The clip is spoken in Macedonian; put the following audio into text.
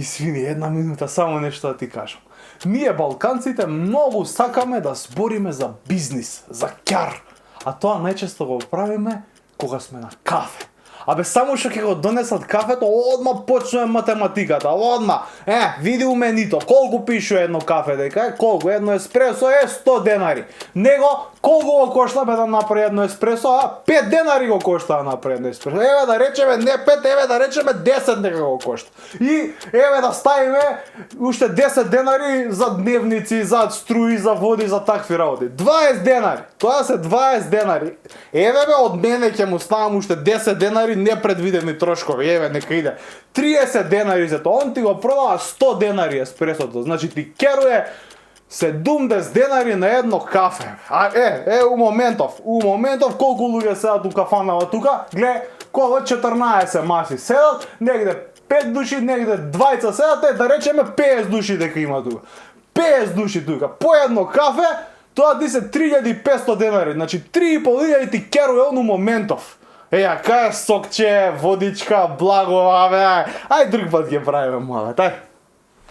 Извини, една минута, само нешто да ти кажам. Ние балканците многу сакаме да збориме за бизнис, за ќар, а тоа најчесто го правиме кога сме на кафе. Абе, само што ќе го донесат кафето, одма почнува математиката, одма. Види у менито, колку пишува едно кафе, дека колку, едно еспресо 100 денари. Него, колку го кошта да направи едно еспресо, 5 денари го кошта да направи едно еспресо. Еве да речеме не 5, еве да речеме 10 нека го кошта. И еве да ставиме уште 10 денари за дневници, за струи, за води, за такви работи. 20 денари. Тоа се 20 денари. Еве бе, од мене ќе му ставам уште 10 денари непредвидени трошкови. Еве, нека иде. 30 денари за тоа. Он ти го продава 100 денари еспресото. Значи ти керуе 70 денари на едно кафе. У моментов колку луѓе седат у кафанава тука? Гле, кога 14 маси седат, негде 5 души, негде 20 седат, да речеме 50 души дека има тука. 50 души тука, по едно кафе, тоа ти се 3500 денари, значи 3500 ти керуе он у моментов. Кај сокче, водичка, благо, ајде друг пат ќе правиме, мала, тај.